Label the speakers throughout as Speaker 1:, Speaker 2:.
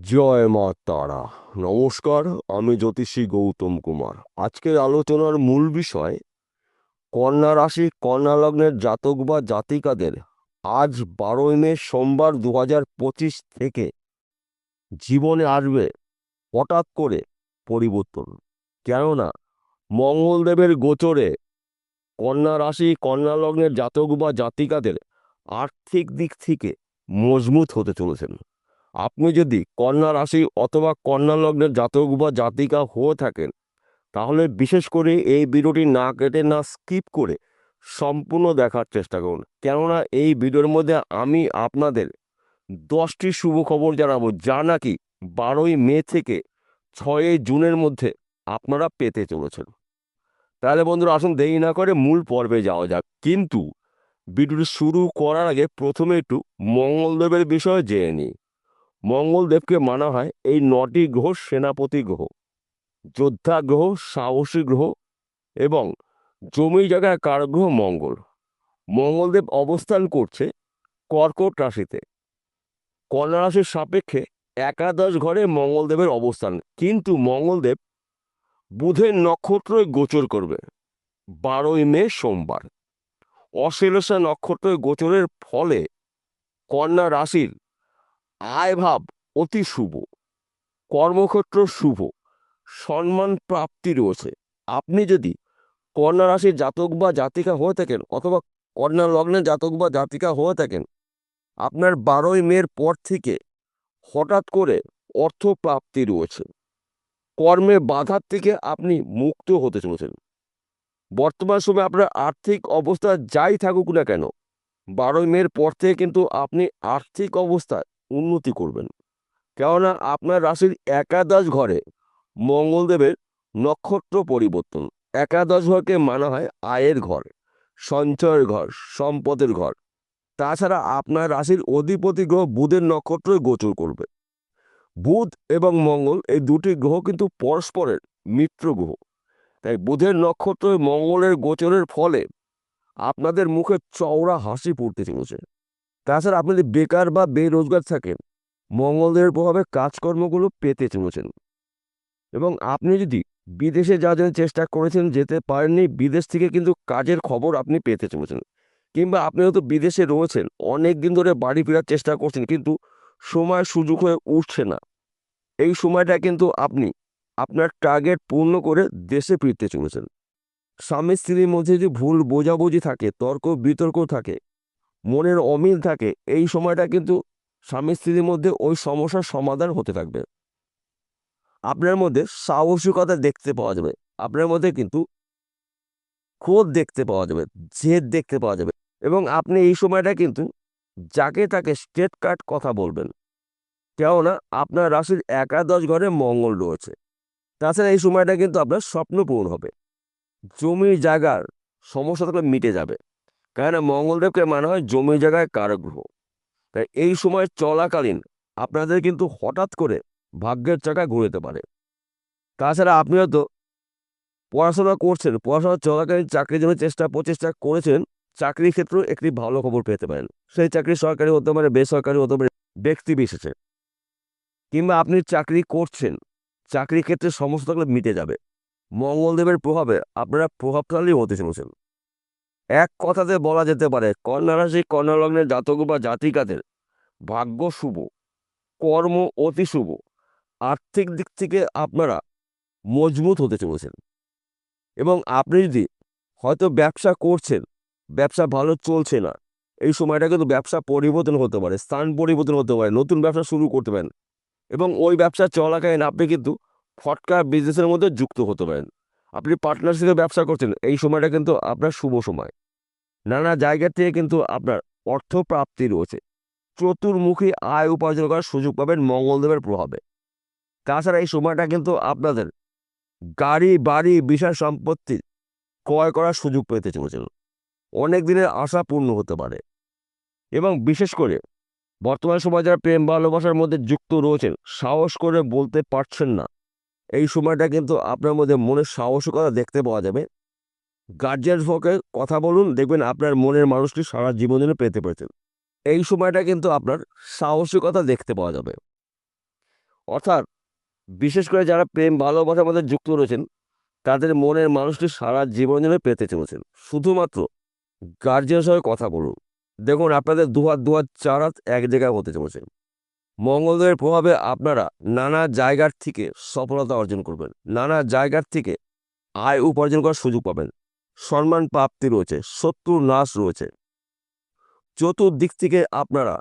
Speaker 1: জয় মা তারা। নমস্কার, আমি জ্যোতিষী গৌতম কুমার। আজকের আলোচনার মূল বিষয় কন্যা রাশি কন্যা লগ্নের জাতক বা জাতিকাদের আজ 12ই মে সোমবার 2025 থেকে জীবনে আসবে হঠাৎ করে পরিবর্তন। কেননা মঙ্গলদেবের গোচরে কন্যা রাশি কন্যা লগ্নের জাতক বা জাতিকাদের আর্থিক দিক থেকে মজবুত হতে চলেছেন। আপনি যদি কন্যা রাশি অথবা কন্যা লগ্নের জাতক বা জাতিকা হয়ে থাকেন, তাহলে বিশেষ করে এই ভিডিওটি না কেটে না স্কিপ করে সম্পূর্ণ দেখার চেষ্টা করুন। কেননা এই ভিডিওর মধ্যে আমি আপনাদের 10টি শুভ খবর জানাবো, যা নাকি 12ই মে থেকে 6ই জুনের মধ্যে আপনারা পেতে চলেছেন। তাহলে বন্ধুরা, আসুন দেরি না করে মূল পর্বে যাওয়া যাক। কিন্তু ভিডিওটি শুরু করার আগে প্রথমে একটু মঙ্গলদেবের বিষয়ে জেনে নিই। মঙ্গলদেবকে মানা হয় এই 9টি গ্রহ সেনাপতি গ্রহ, যোদ্ধা গ্রহ, সাহসী গ্রহ এবং জমি জায়গায় কারগ্রহ মঙ্গল। মঙ্গলদেব অবস্থান করছে কর্কট রাশিতে। কন্যা রাশির সাপেক্ষে একাদশ ঘরে মঙ্গলদেবের অবস্থান, কিন্তু মঙ্গলদেব বুধের নক্ষত্রে গোচর করবে 12ই মে সোমবার। অশ্লেষা নক্ষত্রে গোচরের ফলে কন্যা রাশির আয় ভাব অতি শুভ, কর্মক্ষেত্র শুভ, সম্মান প্রাপ্তি রয়েছে। আপনি যদি কন্যা রাশির জাতক বা জাতিকা হয়ে থাকেন অথবা কন্যা লগ্নের জাতক বা জাতিকা হয়ে থাকেন, আপনার 12ই মের পর থেকে হঠাৎ করে অর্থ প্রাপ্তি রয়েছে। কর্মে বাধার থেকে আপনি মুক্ত হতে চলেছেন। বর্তমান সময়ে আপনার আর্থিক অবস্থা যাই থাকুক না কেন, 12ই মের পর থেকে কিন্তু আপনি আর্থিক অবস্থায় উন্নতি করবেন। কেননা আপনার রাশির একাদশ ঘরে মঙ্গলদেবের নক্ষত্র পরিবর্তন। একাদশ ঘরকে মানা হয় আয়ের ঘর, সঞ্চয়ের ঘর, সম্পদের ঘর। তাছাড়া আপনার রাশির অধিপতি গ্রহ বুধের নক্ষত্রে গোচর করবে। বুধ এবং মঙ্গল এই দুটি গ্রহ কিন্তু পরস্পরের মিত্র গ্রহ। তাই বুধের নক্ষত্রে মঙ্গলের গোচরের ফলে আপনাদের মুখে চওড়া হাসি ফুটতে চলেছে। তাছাড়া আপনি যদি বেকার বা বেরোজগার থাকেন, মঙ্গলদেবের প্রভাবে কাজকর্মগুলো পেতে চলেছেন। এবং আপনি যদি বিদেশে যাওয়ার জন্য চেষ্টা করেছেন, যেতে পারেননি, বিদেশ থেকে কিন্তু কাজের খবর আপনি পেতে চলেছেন। কিংবা আপনি হয়তো বিদেশে রয়েছেন, অনেক দিন ধরে বাড়ি ফেরার চেষ্টা করছেন, কিন্তু সময় সুযোগ হয়ে উঠছে না। এই সময়টা কিন্তু আপনি আপনার টার্গেট পূর্ণ করে দেশে ফিরতে চলেছেন। স্বামী স্ত্রীর মধ্যে যদি ভুল বোঝাবুঝি থাকে, তর্ক বিতর্ক থাকে, মনের অমিল থাকে, এই সময়টা কিন্তু স্বামী স্ত্রীর মধ্যে ওই সমস্যার সমাধান হতে থাকবে। আপনার মধ্যে সাহসিকতা দেখতে পাওয়া যাবে। আপনার মধ্যে কিন্তু ক্রোধ দেখতে পাওয়া যাবে, জেদ দেখতে পাওয়া যাবে। এবং আপনি এই সময়টা কিন্তু যাকে তাকে স্ট্রেট কাট কথা বলবেন। কেননা আপনার রাশির একাদশ ঘরে মঙ্গল রয়েছে। তাছাড়া এই সময়টা কিন্তু আপনার স্বপ্ন পূরণ হবে। জমি জায়গার সমস্যা থাকলে মিটে যাবে। কেননা মঙ্গলদেবকে মানা হয় জমি জায়গায় কারক গ্রহ। তাই এই সময় চলাকালীন আপনাদের কিন্তু হঠাৎ করে ভাগ্যের চাকা ঘুরতে পারে। তাছাড়া আপনি হয়তো পড়াশোনা করছেন, পড়াশোনা চলাকালীন চাকরির জন্য প্রচেষ্টা করেছেন, চাকরির ক্ষেত্রেও একটি ভালো খবর পেতে পারেন। সেই চাকরি সরকারি হতে পারে, বেসরকারি হতে পারে, ব্যক্তি বিশেষে। কিংবা আপনি চাকরি করছেন, চাকরির ক্ষেত্রে সমস্যাগুলো মিটে যাবে। মঙ্গলদেবের প্রভাবে আপনারা প্রভাবশালী হতে চলেছেন। এক কথাতে বলা যেতে পারে কন্যা রাশি কন্যা লগ্নের জাতক বা জাতিকাদের ভাগ্য শুভ, কর্ম অতি শুভ, আর্থিক দিক থেকে আপনারা মজবুত হতে চলেছেন। এবং আপনি যদি হয়তো ব্যবসা করছেন, ব্যবসা ভালো চলছে না, এই সময়টা কিন্তু ব্যবসা পরিবর্তন হতে পারে, স্থান পরিবর্তন হতে পারে, নতুন ব্যবসা শুরু করতে পারেন। এবং ওই ব্যবসা চলাকালীন আপনি কিন্তু ফটকা বিজনেসের মধ্যে যুক্ত হতে পারেন। আপনি পার্টনারশিপে ব্যবসা করছেন, এই সময়টা কিন্তু আপনার শুভ সময়। নানা জায়গা থেকে কিন্তু আপনার অর্থ প্রাপ্তি রয়েছে। চতুর্মুখী আয় উপার্জন করার সুযোগ পাবেন মঙ্গলদেবের প্রভাবে। তাছাড়া এই সময়টা কিন্তু আপনাদের গাড়ি বাড়ি বিষয় সম্পত্তি ক্রয় করার সুযোগ পেতে চলেছেন। অনেক দিনের আশা পূর্ণ হতে পারে। এবং বিশেষ করে বর্তমান সময় যারা প্রেম ভালোবাসার মধ্যে যুক্ত রয়েছেন, সাহস করে বলতে পারছেন না, এই সময়টা কিন্তু আপনার মধ্যে মনের সাহসিকতা দেখতে পাওয়া যাবে। গার্জিয়ান পক্ষে কথা বলুন, দেখবেন আপনার মনের মানুষটি সারা জীবন জন্য পেতে পেরেছেন। এই সময়টা কিন্তু আপনার সাহসিকতা দেখতে পাওয়া যাবে। অর্থাৎ বিশেষ করে যারা প্রেম ভালোবাসার মধ্যে যুক্ত রয়েছেন তাদের মনের মানুষটি সারা জীবন ধরে পেতে চলেছেন। শুধুমাত্র গার্জিয়ানের সঙ্গে কথা বলুন, দেখুন আপনাদের দুহাত চার হাত এক জায়গায় হতে চলেছে। মঙ্গলগ্রহের প্রভাবে আপনারা নানা জায়গার থেকে সফলতা অর্জন করবেন, নানা জায়গার থেকে আয় উপার্জন করার সুযোগ পাবেন, সম্মান প্রাপ্তি রয়েছে, শত্রু নাশ রয়েছে। চতুর্দিক থেকে আপনারা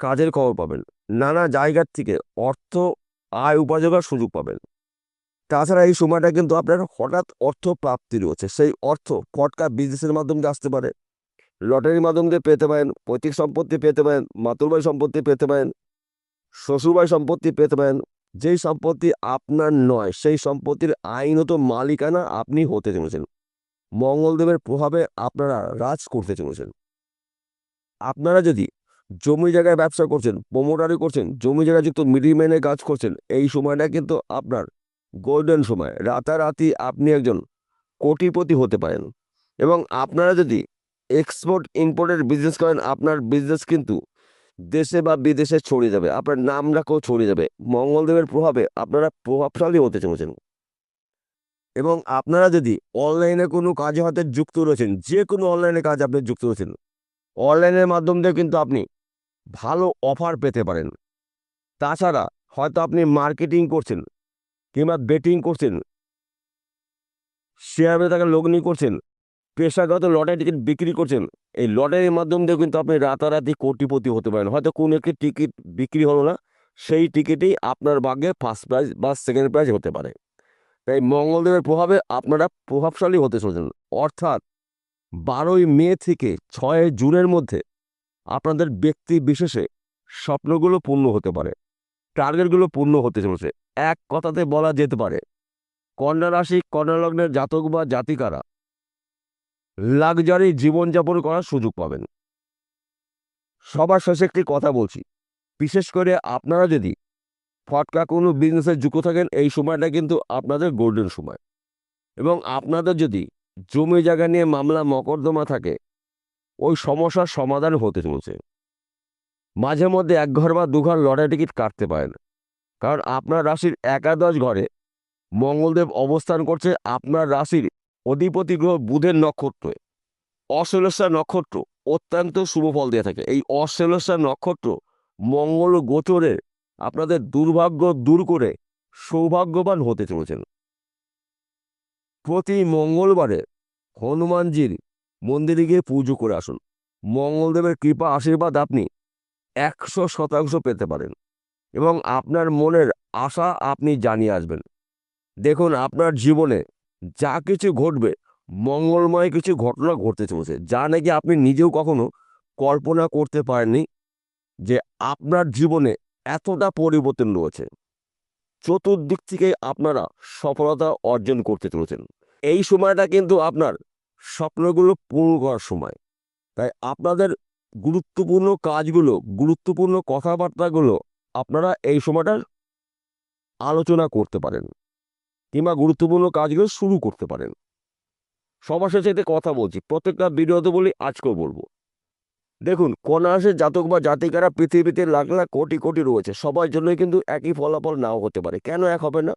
Speaker 1: কাজের খবর পাবেন, নানা জায়গার থেকে অর্থ আয় উপার্জন করার সুযোগ পাবেন। তাছাড়া এই সময়টা কিন্তু আপনার হঠাৎ অর্থ প্রাপ্তি রয়েছে। সেই অর্থ ফটকা বিজনেসের মাধ্যমে দিয়ে আসতে পারে, লটারির মাধ্যমে দিয়ে পেতে পারেন, পৈতৃক সম্পত্তি পেতে পারেন, মাতুলবাড়ি সম্পত্তি পেতে পারেন, শ্বশুরবাড়ি সম্পত্তি পেতে পারেন। যেই সম্পত্তি আপনার নয় সেই সম্পত্তির আইনত মালিকানা আপনি হতে চলেছেন। মঙ্গলদেবের প্রভাবে আপনারা রাজ করতে চলেছেন। আপনারা যদি জমি জায়গায় ব্যবসা করছেন, প্রমোটারি করছেন, জমি জায়গায় যুক্ত মিডিলম্যানের কাজ করছেন, এই সময়টা কিন্তু আপনার গোল্ডেন সময়। রাতারাতি আপনি একজন কোটিপতি হতে পারেন। এবং আপনারা যদি এক্সপোর্ট ইম্পোর্টের বিজনেস করেন, আপনার বিজনেস কিন্তু দেশে বা বিদেশে ছড়িয়ে যাবে, আপনার নাম ডাকও ছড়িয়ে যাবে। মঙ্গলদেবের প্রভাবে আপনারা প্রভাবশালী হতে চলেছেন। এবং আপনারা যদি অনলাইনে কোনো কাজে হয়তো যুক্ত রয়েছেন, যে কোনো অনলাইনে কাজ আপনি যুক্ত রয়েছেন, অনলাইনের মাধ্যম দিয়ে কিন্তু আপনি ভালো অফার পেতে পারেন। তাছাড়া হয়তো আপনি মার্কেটিং করছেন কিংবা বেটিং করছেন, শেয়ার বাজারে লগ্নি করছেন, পেশাগত লটারি টিকিট বিক্রি করছেন, এই লটারির মাধ্যম দিয়ে কিন্তু আপনি রাতারাতি কোটিপতি হতে পারেন। হয়তো কোনো একটি টিকিট বিক্রি হলো না, সেই টিকিটেই আপনার ভাগ্যে ফার্স্ট প্রাইজ বা সেকেন্ড প্রাইজ হতে পারে। তাই মঙ্গলদেবের প্রভাবে আপনারা প্রভাবশালী হতে চলেছেন। অর্থাৎ 12ই মে থেকে 6 জুনের মধ্যে আপনাদের ব্যক্তি বিশেষে স্বপ্নগুলো পূর্ণ হতে পারে, টার্গেটগুলো পূর্ণ হতে চলেছে। এক কথাতে বলা যেতে পারে কন্যা রাশি কন্যা লগ্নের জাতক বা জাতিকারা লাক্সারি জীবনযাপন করার সুযোগ পাবেন। সবার শেষে একটি কথা বলছি, বিশেষ করে আপনারা যদি ফটকা কোনো বিজনেসে যুক্ত থাকেন, এই সময়টা কিন্তু আপনাদের গোল্ডেন সময়। এবং আপনাদের যদি জমি জায়গা নিয়ে মামলা মকদ্দমা থাকে, ওই সমস্যার সমাধান হতে চলছে। মাঝে মধ্যে এক ঘর বা দু ঘর লটারি টিকিট কাটতে পারেন, কারণ আপনার রাশির একাদশ ঘরে মঙ্গলদেব অবস্থান করছে। আপনার রাশির অধিপতি গ্রহ বুধের নক্ষত্রে, অশ্লেষা নক্ষত্র অত্যন্ত শুভ ফল দিয়ে থাকে। এই অশ্লেষা নক্ষত্র মঙ্গল গোচরে আপনাদের দুর্ভাগ্য দূর করে সৌভাগ্যবান হতে চলেছেন। প্রতি মঙ্গলবারে হনুমানজির মন্দিরে গিয়ে পুজো করে আসুন। মঙ্গলদেবের কৃপা আশীর্বাদ আপনি 100% পেতে পারেন এবং আপনার মনের আশা আপনি জানিয়ে আসবেন। দেখুন আপনার জীবনে যা কিছু ঘটবে মঙ্গলময় কিছু ঘটনা ঘটতে চলেছে, যা নাকি আপনি নিজেও কখনো কল্পনা করতে পারেননি যে আপনার জীবনে এতটা পরিবর্তন রয়েছে। চতুর্দিক থেকে আপনারা সফলতা অর্জন করতে চলেছেন। এই সময়টা কিন্তু আপনার স্বপ্নগুলো পূর্ণ করার সময়। তাই আপনাদের গুরুত্বপূর্ণ কাজগুলো, গুরুত্বপূর্ণ কথাবার্তাগুলো আপনারা এই সময়টা আলোচনা করতে পারেন কিংবা গুরুত্বপূর্ণ কাজগুলো শুরু করতে পারেন। সবার সাথে এতে কথা বলছি, প্রত্যেকটা ভিডিওতে বলি, আজকেও বলবো। দেখুন কন্যা রাশির জাতক বা জাতিকারা পৃথিবীতে লাখ লাখ কোটি কোটি রয়েছে, সবার জন্যই কিন্তু একই ফলাফল নাও হতে পারে। কেন এক হবে না?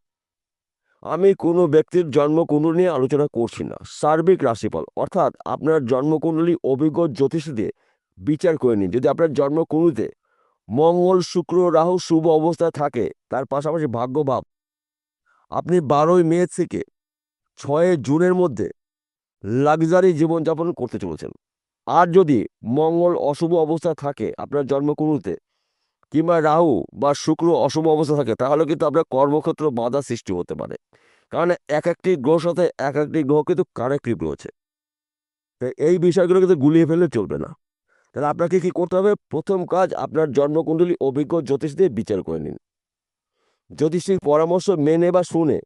Speaker 1: আমি কোনো ব্যক্তির জন্মকুণ্ডলী নিয়ে আলোচনা করছি না, সার্বিক রাশিফল অর্থাৎ আপনার জন্মকুণ্ডলী অভিজ্ঞ জ্যোতিষ দিয়ে বিচার করে নিন। যদি আপনার জন্মকুণ্ডলীতে মঙ্গল শুক্র রাহু শুভ অবস্থায় থাকে, তার পাশাপাশি ভাগ্যভাব, আপনি 12ই মে থেকে 6 জুনের মধ্যে লাক্সারি জীবনযাপন করতে চলেছেন। আর যদি মঙ্গল অশুভ অবস্থা থাকে আপনার জন্মকুণ্ডলীতে কিংবা রাহু বা শুক্র অশুভ অবস্থা থাকে, তাহলে কিন্তু আপনার কর্মক্ষেত্র বাধা সৃষ্টি হতে পারে। কারণ এক একটি গ্রহ সাথে এক একটি গ্রহ কিন্তু কানেক্টিভ রয়েছে। তাই এই বিষয়গুলো কিন্তু গুলিয়ে ফেললে চলবে না। তাহলে আপনাকে কি করতে হবে? প্রথম কাজ, আপনার জন্মকুণ্ডলী অভিজ্ঞ জ্যোতিষ দিয়ে বিচার করে নিন। জ্যোতিষীর পরামর্শ মেনে বা শুনে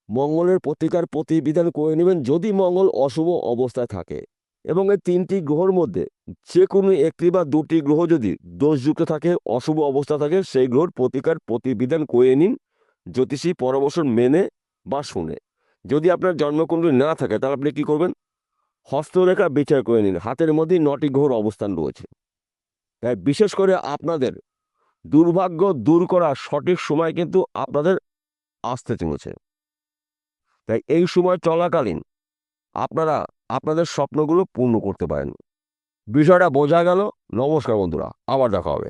Speaker 1: মঙ্গলের প্রতিকার প্রতিবিধান করে নেবেন যদি মঙ্গল অশুভ অবস্থায় থাকে। এবং এই 3টি গ্রহের মধ্যে যে কোনো একটি বা দুটি গ্রহ যদি দোষযুক্ত থাকে, অশুভ অবস্থা থাকে, সেই গ্রহর প্রতিকার প্রতিবিধান করে নিন জ্যোতিষী পরামর্শ মেনে বা শুনে। যদি আপনার জন্মকুণ্ডলী না থাকে তাহলে আপনি কী করবেন? হস্তরেখা বিচার করে নিন, হাতের মধ্যেই 9টি গ্রহর অবস্থান রয়েছে। তাই বিশেষ করে আপনাদের দুর্ভাগ্য দূর করার সঠিক সময় কিন্তু আপনাদের আসতে চলেছে। তাই এই সময় চলাকালীন আপনারা আপনাদের স্বপ্নগুলো পূর্ণ করতে পারেন। বিষয়টা বোঝা গেল? নমস্কার বন্ধুরা, আবার দেখা হবে।